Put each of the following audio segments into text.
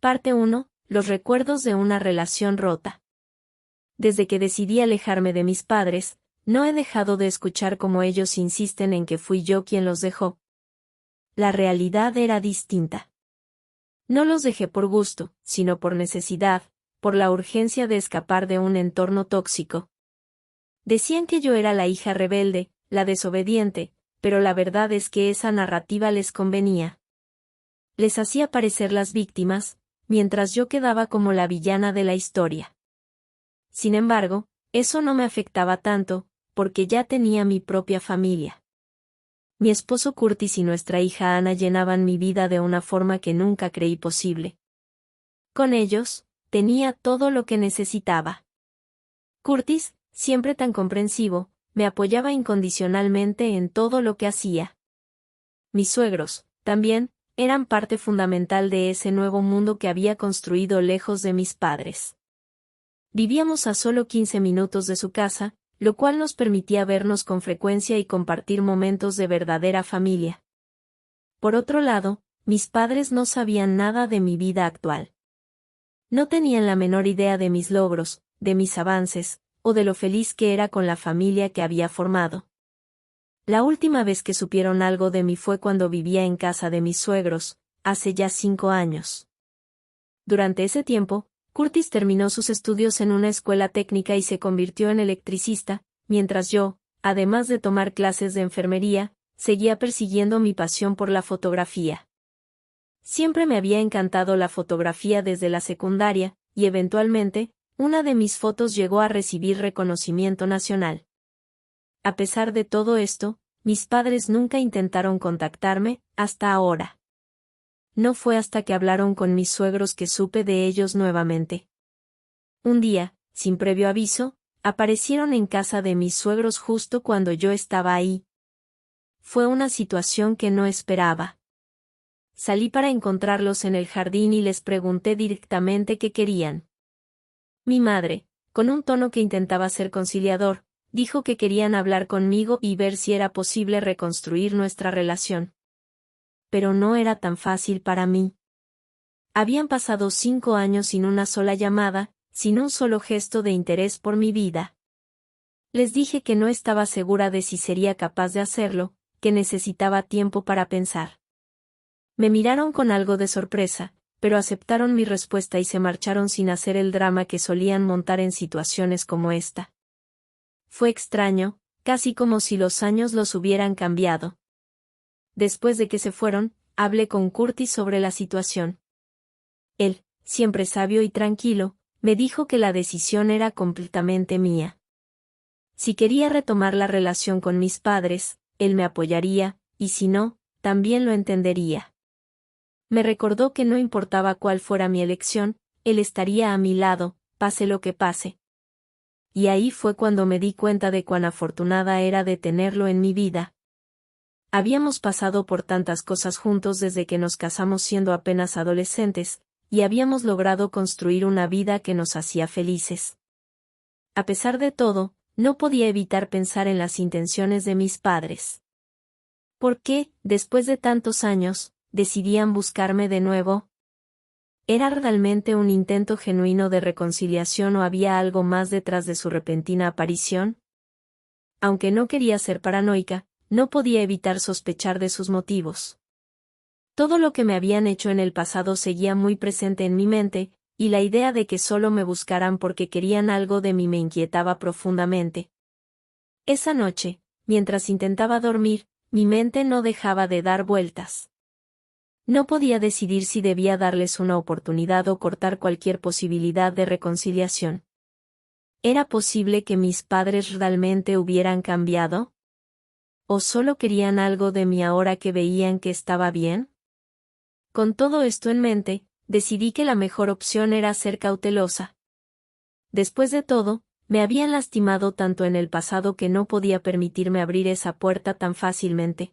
Parte 1. Los recuerdos de una relación rota. Desde que decidí alejarme de mis padres, no he dejado de escuchar cómo ellos insisten en que fui yo quien los dejó. La realidad era distinta. No los dejé por gusto, sino por necesidad, por la urgencia de escapar de un entorno tóxico. Decían que yo era la hija rebelde, la desobediente, pero la verdad es que esa narrativa les convenía. Les hacía parecer las víctimas, mientras yo quedaba como la villana de la historia. Sin embargo, eso no me afectaba tanto, porque ya tenía mi propia familia. Mi esposo Curtis y nuestra hija Ana llenaban mi vida de una forma que nunca creí posible. Con ellos, tenía todo lo que necesitaba. Curtis, siempre tan comprensivo, me apoyaba incondicionalmente en todo lo que hacía. Mis suegros, también, eran parte fundamental de ese nuevo mundo que había construido lejos de mis padres. Vivíamos a solo 15 minutos de su casa, lo cual nos permitía vernos con frecuencia y compartir momentos de verdadera familia. Por otro lado, mis padres no sabían nada de mi vida actual. No tenían la menor idea de mis logros, de mis avances, o de lo feliz que era con la familia que había formado. La última vez que supieron algo de mí fue cuando vivía en casa de mis suegros, hace ya 5 años. Durante ese tiempo, Curtis terminó sus estudios en una escuela técnica y se convirtió en electricista, mientras yo, además de tomar clases de enfermería, seguía persiguiendo mi pasión por la fotografía. Siempre me había encantado la fotografía desde la secundaria, y eventualmente, una de mis fotos llegó a recibir reconocimiento nacional. A pesar de todo esto, mis padres nunca intentaron contactarme, hasta ahora. No fue hasta que hablaron con mis suegros que supe de ellos nuevamente. Un día, sin previo aviso, aparecieron en casa de mis suegros justo cuando yo estaba ahí. Fue una situación que no esperaba. Salí para encontrarlos en el jardín y les pregunté directamente qué querían. Mi madre, con un tono que intentaba ser conciliador, dijo que querían hablar conmigo y ver si era posible reconstruir nuestra relación. Pero no era tan fácil para mí. Habían pasado 5 años sin una sola llamada, sin un solo gesto de interés por mi vida. Les dije que no estaba segura de si sería capaz de hacerlo, que necesitaba tiempo para pensar. Me miraron con algo de sorpresa, pero aceptaron mi respuesta y se marcharon sin hacer el drama que solían montar en situaciones como esta. Fue extraño, casi como si los años los hubieran cambiado. Después de que se fueron, hablé con Curtis sobre la situación. Él, siempre sabio y tranquilo, me dijo que la decisión era completamente mía. Si quería retomar la relación con mis padres, él me apoyaría, y si no, también lo entendería. Me recordó que no importaba cuál fuera mi elección, él estaría a mi lado, pase lo que pase. Y ahí fue cuando me di cuenta de cuán afortunada era de tenerlo en mi vida. Habíamos pasado por tantas cosas juntos desde que nos casamos siendo apenas adolescentes, y habíamos logrado construir una vida que nos hacía felices. A pesar de todo, no podía evitar pensar en las intenciones de mis padres. ¿Por qué, después de tantos años, decidían buscarme de nuevo? ¿Era realmente un intento genuino de reconciliación o había algo más detrás de su repentina aparición? Aunque no quería ser paranoica, no podía evitar sospechar de sus motivos. Todo lo que me habían hecho en el pasado seguía muy presente en mi mente, y la idea de que solo me buscaran porque querían algo de mí me inquietaba profundamente. Esa noche, mientras intentaba dormir, mi mente no dejaba de dar vueltas. No podía decidir si debía darles una oportunidad o cortar cualquier posibilidad de reconciliación. ¿Era posible que mis padres realmente hubieran cambiado? ¿O solo querían algo de mí ahora que veían que estaba bien? Con todo esto en mente, decidí que la mejor opción era ser cautelosa. Después de todo, me habían lastimado tanto en el pasado que no podía permitirme abrir esa puerta tan fácilmente.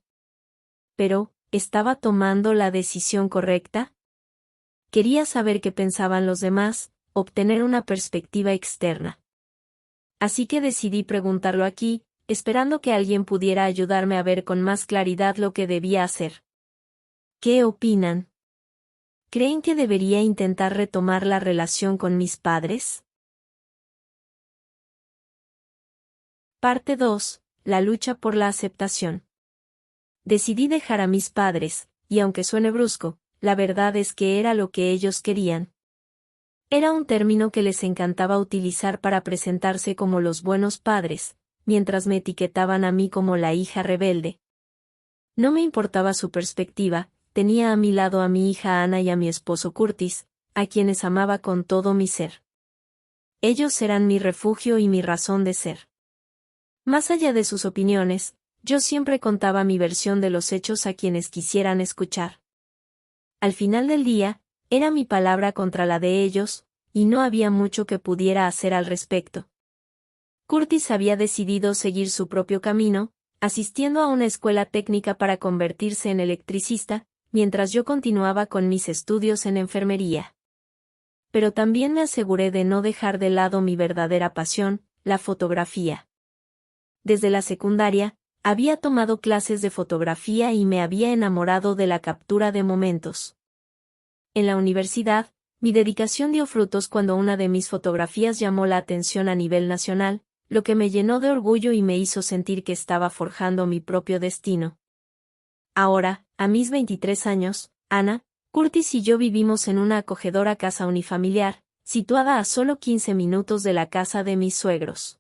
Pero, ¿estaba tomando la decisión correcta? Quería saber qué pensaban los demás, obtener una perspectiva externa. Así que decidí preguntarlo aquí, esperando que alguien pudiera ayudarme a ver con más claridad lo que debía hacer. ¿Qué opinan? ¿Creen que debería intentar retomar la relación con mis padres? Parte 2. La lucha por la aceptación. Decidí dejar a mis padres, y aunque suene brusco, la verdad es que era lo que ellos querían. Era un término que les encantaba utilizar para presentarse como los buenos padres, mientras me etiquetaban a mí como la hija rebelde. No me importaba su perspectiva, tenía a mi lado a mi hija Ana y a mi esposo Curtis, a quienes amaba con todo mi ser. Ellos eran mi refugio y mi razón de ser. Más allá de sus opiniones, yo siempre contaba mi versión de los hechos a quienes quisieran escuchar. Al final del día, era mi palabra contra la de ellos, y no había mucho que pudiera hacer al respecto. Curtis había decidido seguir su propio camino, asistiendo a una escuela técnica para convertirse en electricista, mientras yo continuaba con mis estudios en enfermería. Pero también me aseguré de no dejar de lado mi verdadera pasión, la fotografía. Desde la secundaria, había tomado clases de fotografía y me había enamorado de la captura de momentos. En la universidad, mi dedicación dio frutos cuando una de mis fotografías llamó la atención a nivel nacional, lo que me llenó de orgullo y me hizo sentir que estaba forjando mi propio destino. Ahora, a mis 23 años, Ana, Curtis y yo vivimos en una acogedora casa unifamiliar, situada a solo 15 minutos de la casa de mis suegros.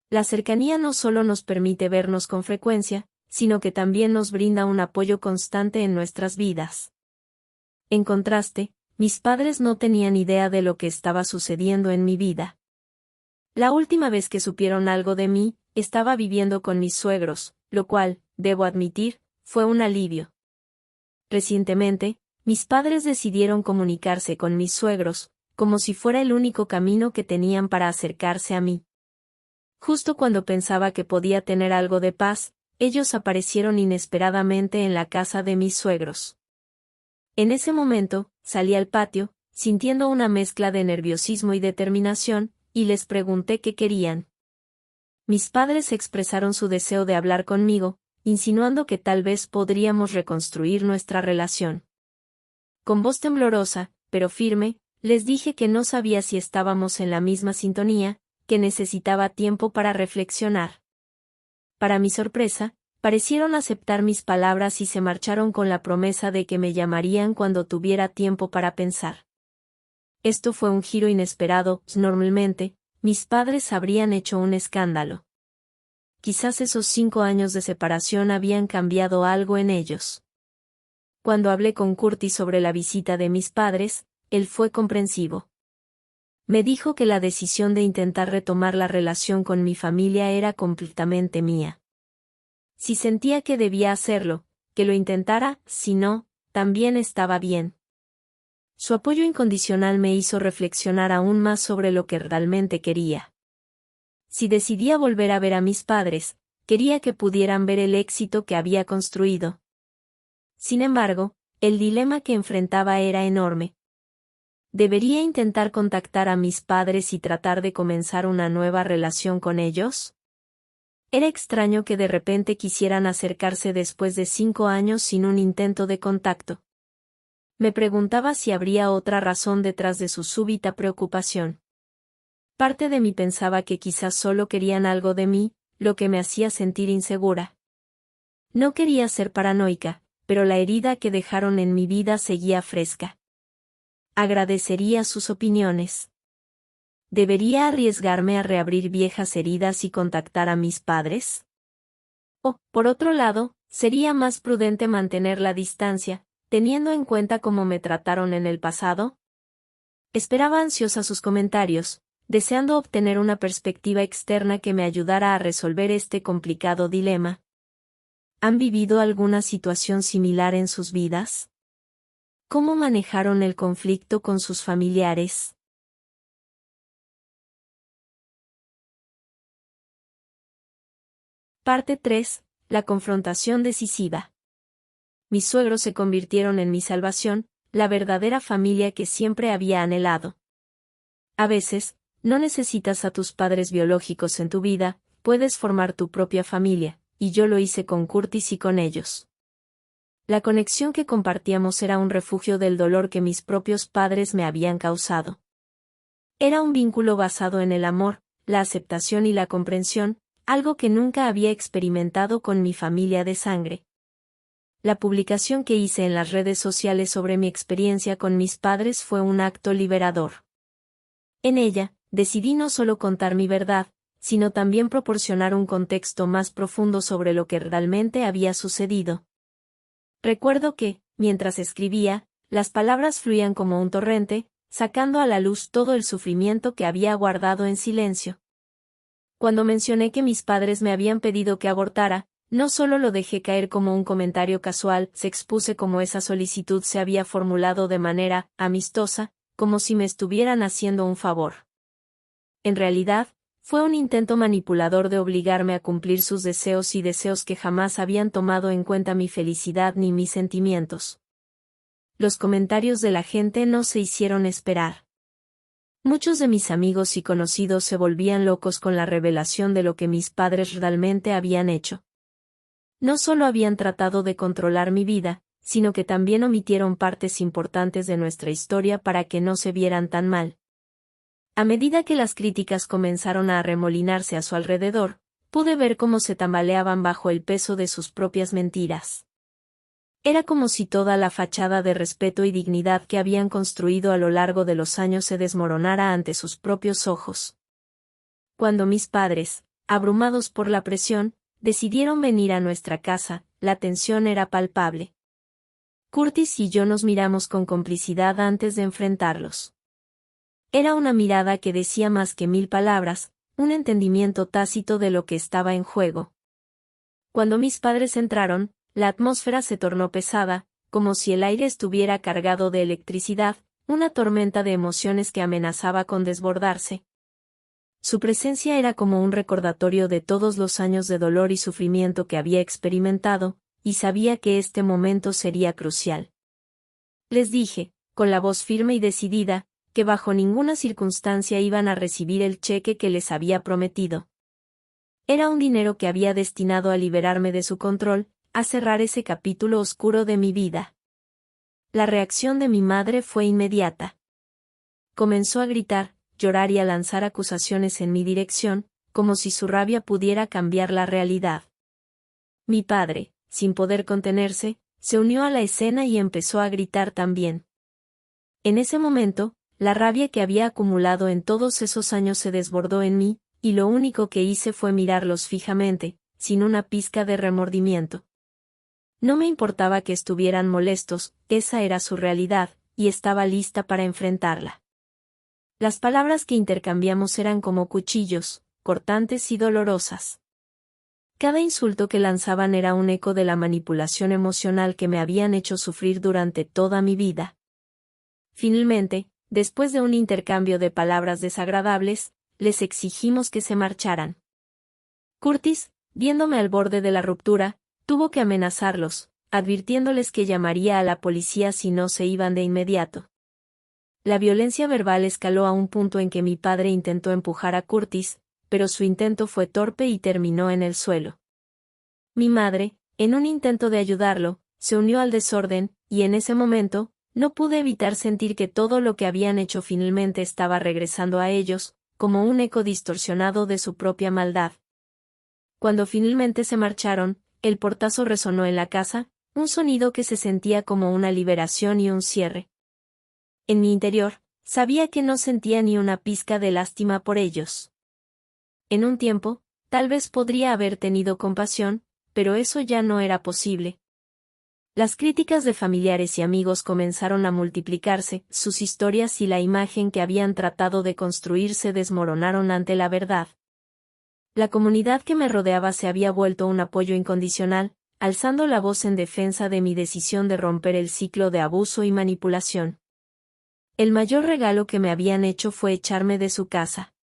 La cercanía no solo nos permite vernos con frecuencia, sino que también nos brinda un apoyo constante en nuestras vidas. En contraste, mis padres no tenían idea de lo que estaba sucediendo en mi vida. La última vez que supieron algo de mí, estaba viviendo con mis suegros, lo cual, debo admitir, fue un alivio. Recientemente, mis padres decidieron comunicarse con mis suegros, como si fuera el único camino que tenían para acercarse a mí. Justo cuando pensaba que podía tener algo de paz, ellos aparecieron inesperadamente en la casa de mis suegros. En ese momento, salí al patio, sintiendo una mezcla de nerviosismo y determinación, y les pregunté qué querían. Mis padres expresaron su deseo de hablar conmigo, insinuando que tal vez podríamos reconstruir nuestra relación. Con voz temblorosa, pero firme, les dije que no sabía si estábamos en la misma sintonía, que necesitaba tiempo para reflexionar. Para mi sorpresa, parecieron aceptar mis palabras y se marcharon con la promesa de que me llamarían cuando tuviera tiempo para pensar. Esto fue un giro inesperado. Normalmente, mis padres habrían hecho un escándalo. Quizás esos 5 años de separación habían cambiado algo en ellos. Cuando hablé con Curtis sobre la visita de mis padres, él fue comprensivo. Me dijo que la decisión de intentar retomar la relación con mi familia era completamente mía. Si sentía que debía hacerlo, que lo intentara, si no, también estaba bien. Su apoyo incondicional me hizo reflexionar aún más sobre lo que realmente quería. Si decidía volver a ver a mis padres, quería que pudieran ver el éxito que había construido. Sin embargo, el dilema que enfrentaba era enorme. ¿Debería intentar contactar a mis padres y tratar de comenzar una nueva relación con ellos? Era extraño que de repente quisieran acercarse después de 5 años sin un intento de contacto. Me preguntaba si habría otra razón detrás de su súbita preocupación. Parte de mí pensaba que quizás solo querían algo de mí, lo que me hacía sentir insegura. No quería ser paranoica, pero la herida que dejaron en mi vida seguía fresca. Agradecería sus opiniones. ¿Debería arriesgarme a reabrir viejas heridas y contactar a mis padres? O, por otro lado, sería más prudente mantener la distancia, teniendo en cuenta cómo me trataron en el pasado. Esperaba ansiosa sus comentarios, deseando obtener una perspectiva externa que me ayudara a resolver este complicado dilema. ¿Han vivido alguna situación similar en sus vidas? ¿Cómo manejaron el conflicto con sus familiares? Parte 3. La confrontación decisiva. Mis suegros se convirtieron en mi salvación, la verdadera familia que siempre había anhelado. A veces, no necesitas a tus padres biológicos en tu vida, puedes formar tu propia familia, y yo lo hice con Curtis y con ellos. La conexión que compartíamos era un refugio del dolor que mis propios padres me habían causado. Era un vínculo basado en el amor, la aceptación y la comprensión, algo que nunca había experimentado con mi familia de sangre. La publicación que hice en las redes sociales sobre mi experiencia con mis padres fue un acto liberador. En ella, decidí no solo contar mi verdad, sino también proporcionar un contexto más profundo sobre lo que realmente había sucedido. Recuerdo que, mientras escribía, las palabras fluían como un torrente, sacando a la luz todo el sufrimiento que había guardado en silencio. Cuando mencioné que mis padres me habían pedido que abortara, no solo lo dejé caer como un comentario casual, se expuse como esa solicitud se había formulado de manera amistosa, como si me estuvieran haciendo un favor. En realidad, fue un intento manipulador de obligarme a cumplir sus deseos y deseos que jamás habían tomado en cuenta mi felicidad ni mis sentimientos. Los comentarios de la gente no se hicieron esperar. Muchos de mis amigos y conocidos se volvían locos con la revelación de lo que mis padres realmente habían hecho. No solo habían tratado de controlar mi vida, sino que también omitieron partes importantes de nuestra historia para que no se vieran tan mal. A medida que las críticas comenzaron a arremolinarse a su alrededor, pude ver cómo se tambaleaban bajo el peso de sus propias mentiras. Era como si toda la fachada de respeto y dignidad que habían construido a lo largo de los años se desmoronara ante sus propios ojos. Cuando mis padres, abrumados por la presión, decidieron venir a nuestra casa, la tensión era palpable. Curtis y yo nos miramos con complicidad antes de enfrentarlos. Era una mirada que decía más que 1000 palabras, un entendimiento tácito de lo que estaba en juego. Cuando mis padres entraron, la atmósfera se tornó pesada, como si el aire estuviera cargado de electricidad, una tormenta de emociones que amenazaba con desbordarse. Su presencia era como un recordatorio de todos los años de dolor y sufrimiento que había experimentado, y sabía que este momento sería crucial. Les dije, con la voz firme y decidida, que bajo ninguna circunstancia iban a recibir el cheque que les había prometido. Era un dinero que había destinado a liberarme de su control, a cerrar ese capítulo oscuro de mi vida. La reacción de mi madre fue inmediata. Comenzó a gritar, llorar y a lanzar acusaciones en mi dirección, como si su rabia pudiera cambiar la realidad. Mi padre, sin poder contenerse, se unió a la escena y empezó a gritar también. En ese momento, la rabia que había acumulado en todos esos años se desbordó en mí, y lo único que hice fue mirarlos fijamente, sin una pizca de remordimiento. No me importaba que estuvieran molestos, esa era su realidad, y estaba lista para enfrentarla. Las palabras que intercambiamos eran como cuchillos, cortantes y dolorosas. Cada insulto que lanzaban era un eco de la manipulación emocional que me habían hecho sufrir durante toda mi vida. Finalmente, después de un intercambio de palabras desagradables, les exigimos que se marcharan. Curtis, viéndome al borde de la ruptura, tuvo que amenazarlos, advirtiéndoles que llamaría a la policía si no se iban de inmediato. La violencia verbal escaló a un punto en que mi padre intentó empujar a Curtis, pero su intento fue torpe y terminó en el suelo. Mi madre, en un intento de ayudarlo, se unió al desorden, y en ese momento, no pude evitar sentir que todo lo que habían hecho finalmente estaba regresando a ellos, como un eco distorsionado de su propia maldad. Cuando finalmente se marcharon, el portazo resonó en la casa, un sonido que se sentía como una liberación y un cierre. En mi interior, sabía que no sentía ni una pizca de lástima por ellos. En un tiempo, tal vez podría haber tenido compasión, pero eso ya no era posible. Las críticas de familiares y amigos comenzaron a multiplicarse, sus historias y la imagen que habían tratado de construir se desmoronaron ante la verdad. La comunidad que me rodeaba se había vuelto un apoyo incondicional, alzando la voz en defensa de mi decisión de romper el ciclo de abuso y manipulación. El mayor regalo que me habían hecho fue echarme de su casa.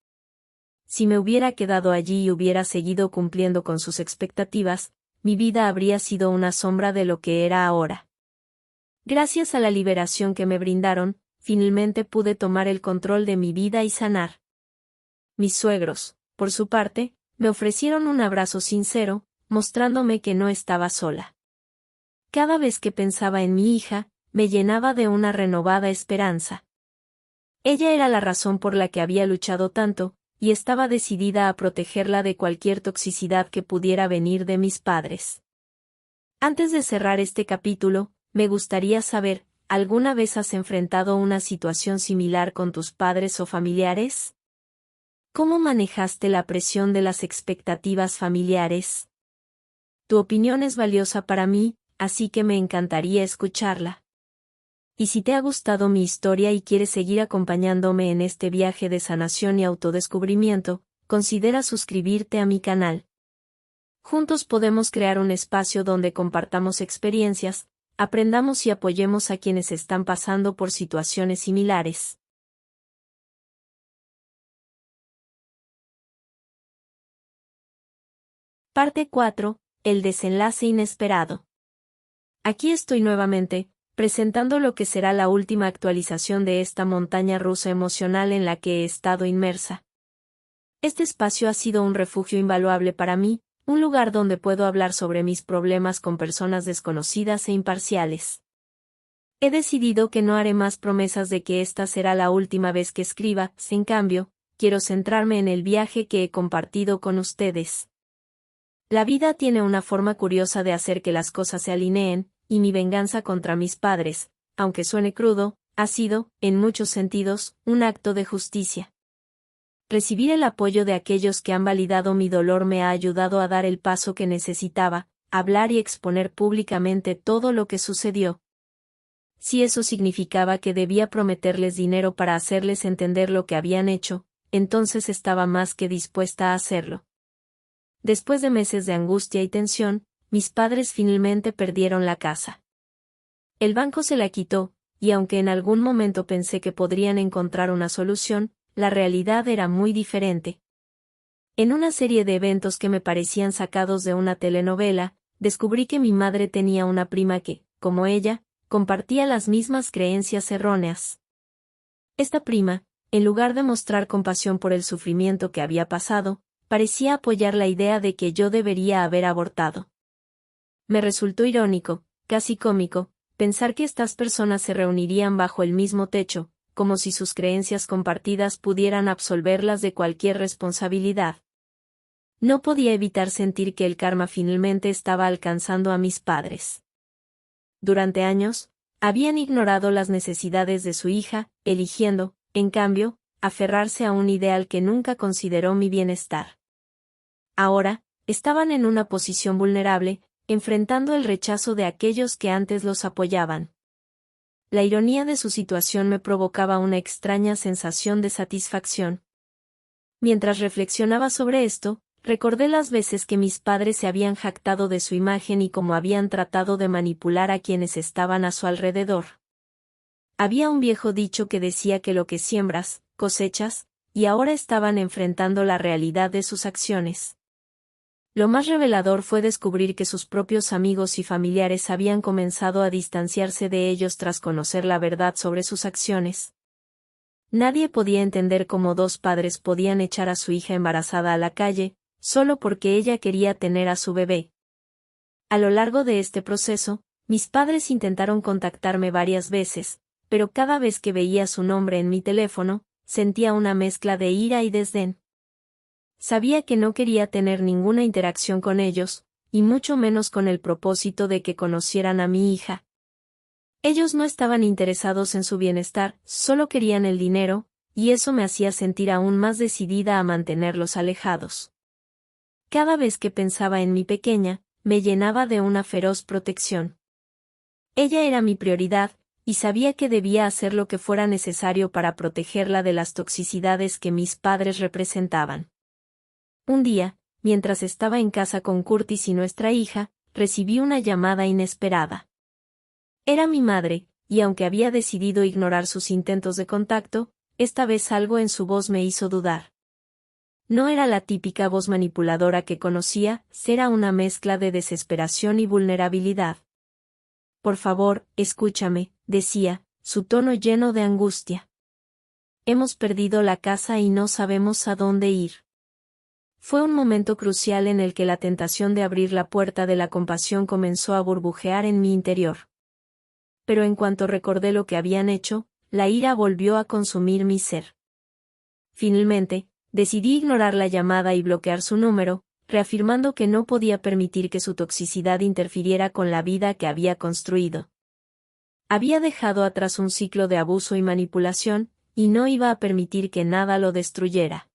Si me hubiera quedado allí y hubiera seguido cumpliendo con sus expectativas, mi vida habría sido una sombra de lo que era ahora. Gracias a la liberación que me brindaron, finalmente pude tomar el control de mi vida y sanar. Mis suegros, por su parte, me ofrecieron un abrazo sincero, mostrándome que no estaba sola. Cada vez que pensaba en mi hija, me llenaba de una renovada esperanza. Ella era la razón por la que había luchado tanto, y estaba decidida a protegerla de cualquier toxicidad que pudiera venir de mis padres. Antes de cerrar este capítulo, me gustaría saber, ¿alguna vez has enfrentado una situación similar con tus padres o familiares? ¿Cómo manejaste la presión de las expectativas familiares? Tu opinión es valiosa para mí, así que me encantaría escucharla. Y si te ha gustado mi historia y quieres seguir acompañándome en este viaje de sanación y autodescubrimiento, considera suscribirte a mi canal. Juntos podemos crear un espacio donde compartamos experiencias, aprendamos y apoyemos a quienes están pasando por situaciones similares. Parte 4. El desenlace inesperado. Aquí estoy nuevamente, presentando lo que será la última actualización de esta montaña rusa emocional en la que he estado inmersa. Este espacio ha sido un refugio invaluable para mí, un lugar donde puedo hablar sobre mis problemas con personas desconocidas e imparciales. He decidido que no haré más promesas de que esta será la última vez que escriba, en cambio, quiero centrarme en el viaje que he compartido con ustedes. La vida tiene una forma curiosa de hacer que las cosas se alineen, y mi venganza contra mis padres, aunque suene crudo, ha sido, en muchos sentidos, un acto de justicia. Recibir el apoyo de aquellos que han validado mi dolor me ha ayudado a dar el paso que necesitaba, hablar y exponer públicamente todo lo que sucedió. Si eso significaba que debía prometerles dinero para hacerles entender lo que habían hecho, entonces estaba más que dispuesta a hacerlo. Después de meses de angustia y tensión, mis padres finalmente perdieron la casa. El banco se la quitó, y aunque en algún momento pensé que podrían encontrar una solución, la realidad era muy diferente. En una serie de eventos que me parecían sacados de una telenovela, descubrí que mi madre tenía una prima que, como ella, compartía las mismas creencias erróneas. Esta prima, en lugar de mostrar compasión por el sufrimiento que había pasado, parecía apoyar la idea de que yo debería haber abortado. Me resultó irónico, casi cómico, pensar que estas personas se reunirían bajo el mismo techo, como si sus creencias compartidas pudieran absolverlas de cualquier responsabilidad. No podía evitar sentir que el karma finalmente estaba alcanzando a mis padres. Durante años, habían ignorado las necesidades de su hija, eligiendo, en cambio, aferrarse a un ideal que nunca consideró mi bienestar. Ahora, estaban en una posición vulnerable, enfrentando el rechazo de aquellos que antes los apoyaban. La ironía de su situación me provocaba una extraña sensación de satisfacción. Mientras reflexionaba sobre esto, recordé las veces que mis padres se habían jactado de su imagen y cómo habían tratado de manipular a quienes estaban a su alrededor. Había un viejo dicho que decía que lo que siembras, cosechas, y ahora estaban enfrentando la realidad de sus acciones. Lo más revelador fue descubrir que sus propios amigos y familiares habían comenzado a distanciarse de ellos tras conocer la verdad sobre sus acciones. Nadie podía entender cómo dos padres podían echar a su hija embarazada a la calle, solo porque ella quería tener a su bebé. A lo largo de este proceso, mis padres intentaron contactarme varias veces, pero cada vez que veía su nombre en mi teléfono, sentía una mezcla de ira y desdén. Sabía que no quería tener ninguna interacción con ellos, y mucho menos con el propósito de que conocieran a mi hija. Ellos no estaban interesados en su bienestar, solo querían el dinero, y eso me hacía sentir aún más decidida a mantenerlos alejados. Cada vez que pensaba en mi pequeña, me llenaba de una feroz protección. Ella era mi prioridad, y sabía que debía hacer lo que fuera necesario para protegerla de las toxicidades que mis padres representaban. Un día, mientras estaba en casa con Curtis y nuestra hija, recibí una llamada inesperada. Era mi madre, y aunque había decidido ignorar sus intentos de contacto, esta vez algo en su voz me hizo dudar. No era la típica voz manipuladora que conocía, era una mezcla de desesperación y vulnerabilidad. Por favor, escúchame, decía, su tono lleno de angustia. Hemos perdido la casa y no sabemos a dónde ir. Fue un momento crucial en el que la tentación de abrir la puerta de la compasión comenzó a burbujear en mi interior. Pero en cuanto recordé lo que habían hecho, la ira volvió a consumir mi ser. Finalmente, decidí ignorar la llamada y bloquear su número, reafirmando que no podía permitir que su toxicidad interfiriera con la vida que había construido. Había dejado atrás un ciclo de abuso y manipulación, y no iba a permitir que nada lo destruyera.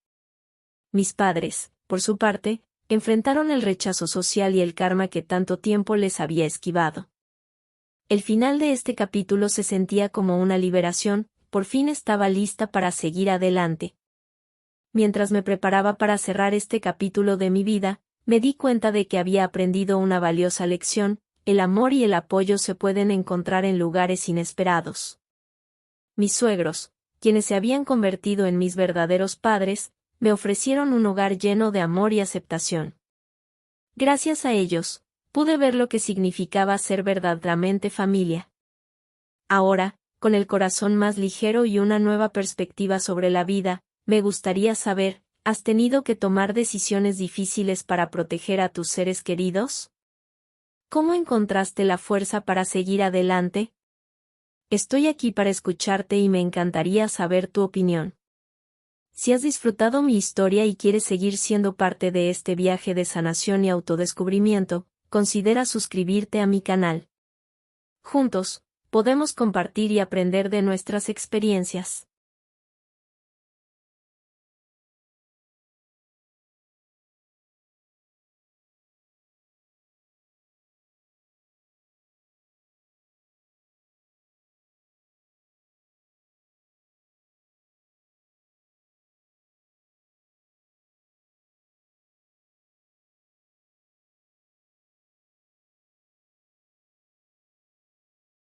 Mis padres, por su parte, enfrentaron el rechazo social y el karma que tanto tiempo les había esquivado. El final de este capítulo se sentía como una liberación, por fin estaba lista para seguir adelante. Mientras me preparaba para cerrar este capítulo de mi vida, me di cuenta de que había aprendido una valiosa lección: el amor y el apoyo se pueden encontrar en lugares inesperados. Mis suegros, quienes se habían convertido en mis verdaderos padres, me ofrecieron un hogar lleno de amor y aceptación. Gracias a ellos, pude ver lo que significaba ser verdaderamente familia. Ahora, con el corazón más ligero y una nueva perspectiva sobre la vida, me gustaría saber, ¿has tenido que tomar decisiones difíciles para proteger a tus seres queridos? ¿Cómo encontraste la fuerza para seguir adelante? Estoy aquí para escucharte y me encantaría saber tu opinión. Si has disfrutado mi historia y quieres seguir siendo parte de este viaje de sanación y autodescubrimiento, considera suscribirte a mi canal. Juntos, podemos compartir y aprender de nuestras experiencias.